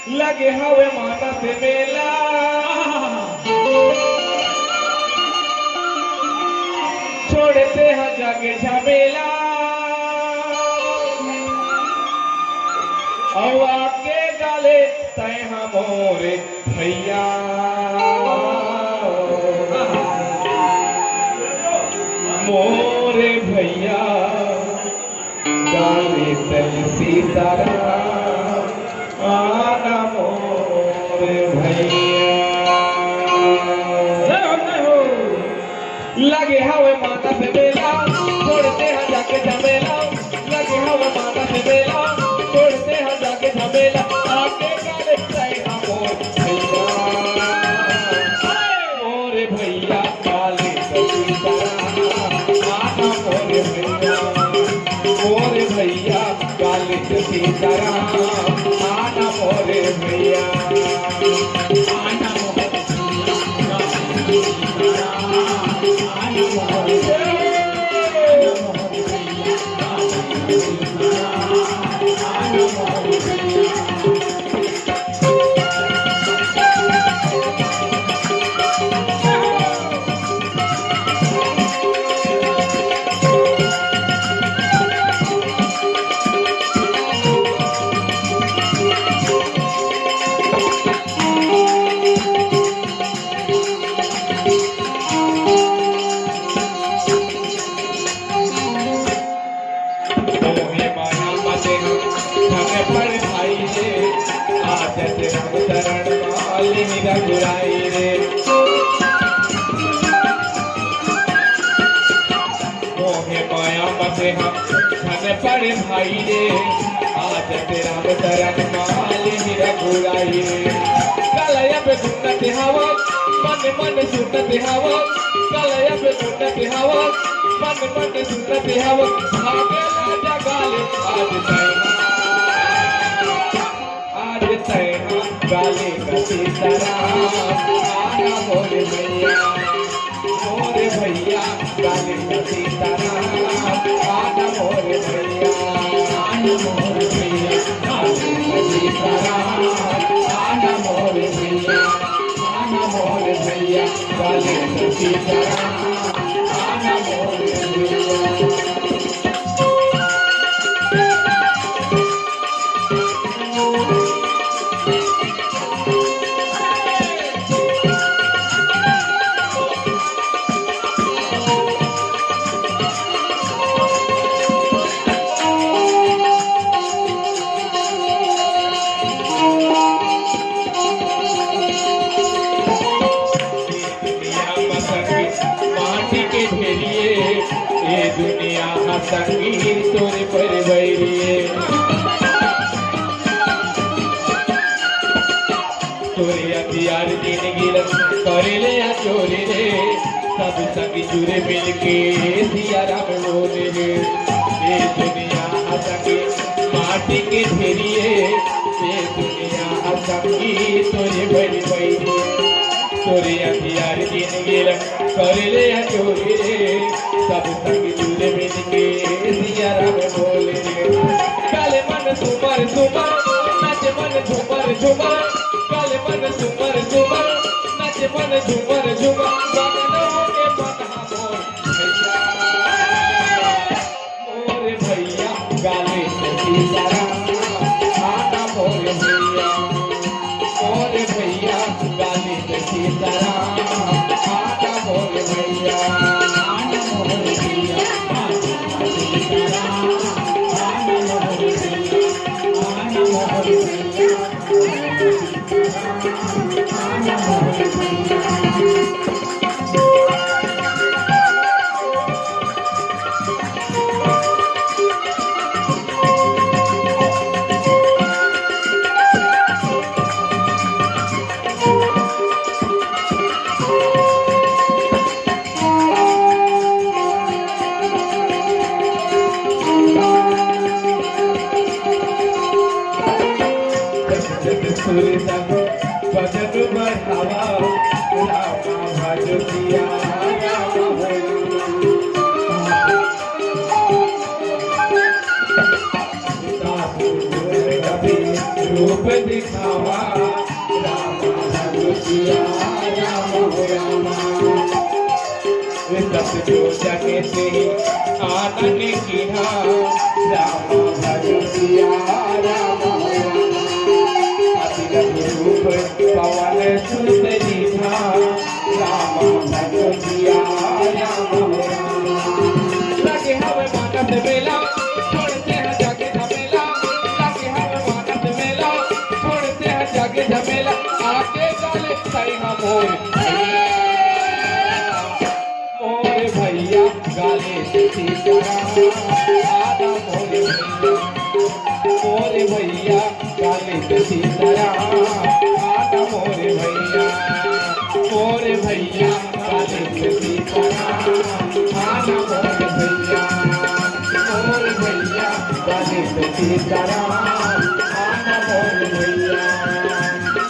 लगे हवे मानस मेला छोड़ते हैं जाके झमेला हवा के डाले तय मोरे भैया मोरे भैया डाले तय सीताराम आना मोरे भैया लगे हवे माता से बेला छोड़ते हैं जाके झमेला लगे हवे माता से बेला छोड़ते हैं जाके झमेला आके गाले तय मोरे भैया काले आना मोरे भैया मोरे भैया काले सीताराम आना मोरे भैया आना गुराई रे मोहे माया मते हम धन पड़े भाई रे आज तेरा शरण माल मेरा गुराई रे कलया पे सुनत हवा मन मन सुनत हवा कलया पे सुनत हवा मन मन सुनत हवा भागे राजा गाले आज तैना गाले का सीताराम आना मोरे भैया गाले का सीताराम आना मोरे भैया आना मोरे भैया गाले का सीताराम आना मोरे भैया आना मोरे भैया गाले का सीताराम आना मोरे भैया दुनिया संगीत तोरे पर बैरिए तोरे हथियार दिन गिरन करे ले चोरी रे सब संग जुड़े मिलके सिया राम बोले रे ये दुनिया संगीत माटी के ढेरिए ये दुनिया संगीत तोरे पर बैरिए तोरे हथियार दिन गिरन करे ले चोरी रे सब संग जुड़े मिलके सिया राम बोले काले मन सुमर सुमर नाचे मन झूमर झूमर काले मन सुमर सुमर नाचे मन झूमर झूमर बादलों के मोरे भैया गाले से सीताराम आना मोरे भैया मोरे भैया गाले से सीताराम आना मोरे भैया आना मोरे भैया भजन बढ़ावा रामा भजतिया रूप रूप दिखावा राम भजो सिया राम राम सतजो जगे से आनंद किया राम भजो सिया राम रूप पवन सुत दीधा राम भजो सिया राम लगे हमें मानस मेला छोड़ते हैं जाके झमेला लगे हमें मानस मेला छोड़ते हैं जाके झमेला आके गाले सही हम मोरे भैया गाले सीताराम आदा मोरे भैया गाले सीताराम आदा मोरे भैया गाले सीताराम आदा मोरे भैया गाले सीताराम आदा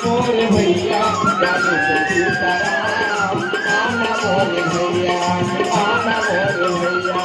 मोरे भैया गाले सीताराम आदा मोरे भैया आदा मोरे भैया